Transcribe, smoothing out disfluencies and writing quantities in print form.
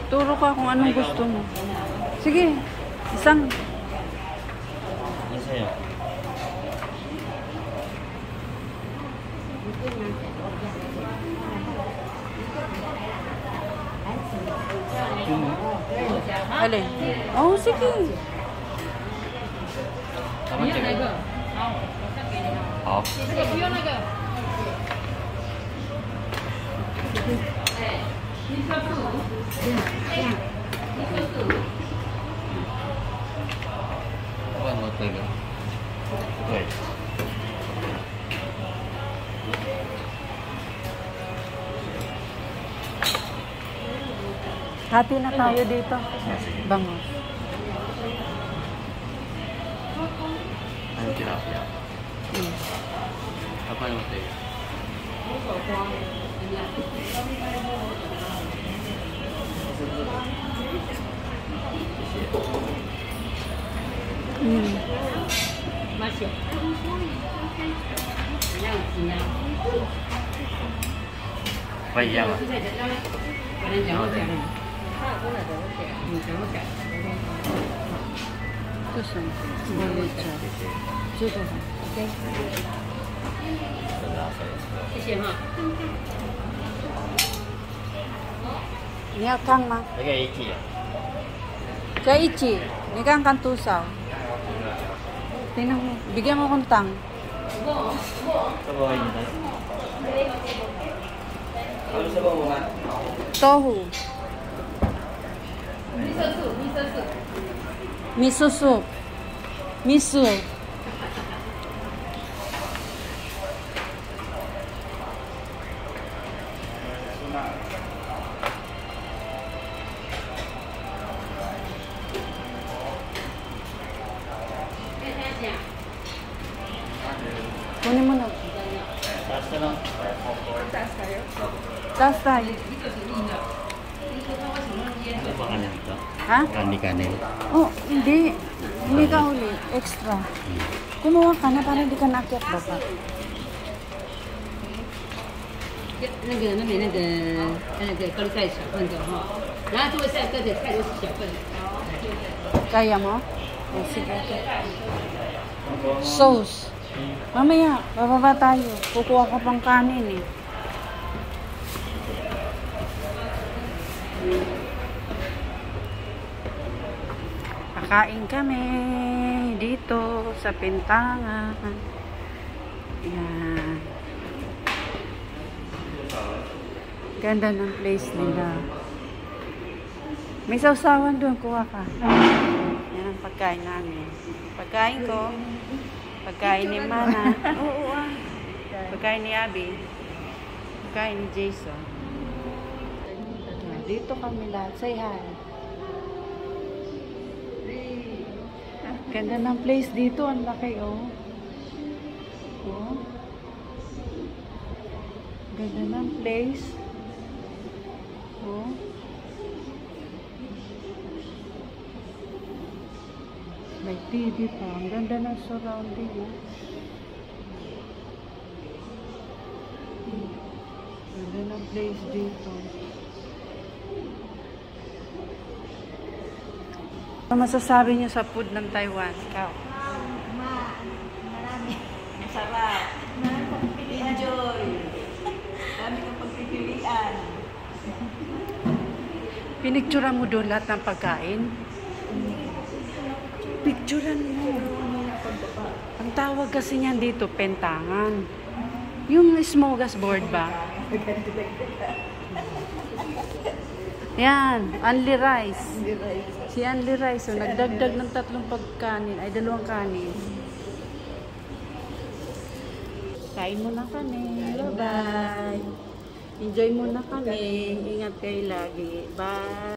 Turo ka kung anong gusto mo. Sige, isang. Sa'yo. Alin? Oh, sige. Tama check. Off. Apa mau tega? Okay. Hati na tayo dito. Bangos. Ano tilapia? Apa yang mau tega? Masih. Bayang. 这什么？我也知道。这个，OK。谢谢哈。你要汤吗？那个一起。Kaya Ichi, ni kang kantusaw. Tingnan mo, bigyan mo akong tang. Tohu. Miso soup. Miso. Kunin mo na. Taas tayo. Ano ba kanil ito? Ha? Kanil. Oh, hindi. Hindi ka uli. Extra. Kumuha ka na para hindi ka naakyat baba. 那个高丽菜小份的哈，然后这个菜的菜都是小份的。 Kaya mo? Oh, sige. Sauce. Mamaya, bababa tayo. Kukuha ka pang kanin eh. Kakain kami dito sa Pintangan. Yan. Ganda ng place nila. May sausawan doon, kuha ka. Yan ang pagkain namin. Pagkain ko. Pagkain ni Mana. Oo ah. Pagkain ni Abby. Pagkain ni Jason. Dito kami lahat. Say hi. Ganda ng place dito. Ang laki oh. Oh. Ganda ng place. Oh. May TV pa. Ang ganda ng surrounding. Eh. Ganda ng place dito. Ano masasabi niyo sa food ng Taiwan? Ikaw? Marami. Masarap. Enjoy. Dami kang pagpipilian. Pinicturean mo doon lahat ng pagkain? Picturean mo. Ang tawag kasi niyan dito, pentangan. Yung smorgasbord ba? Yan, only rice. Si only rice, so nagdagdag ng 3 pagkanin, ay 2 kanin. Kain muna kami. Bye-bye. Enjoy muna kami. Ingat kayo lagi. Bye.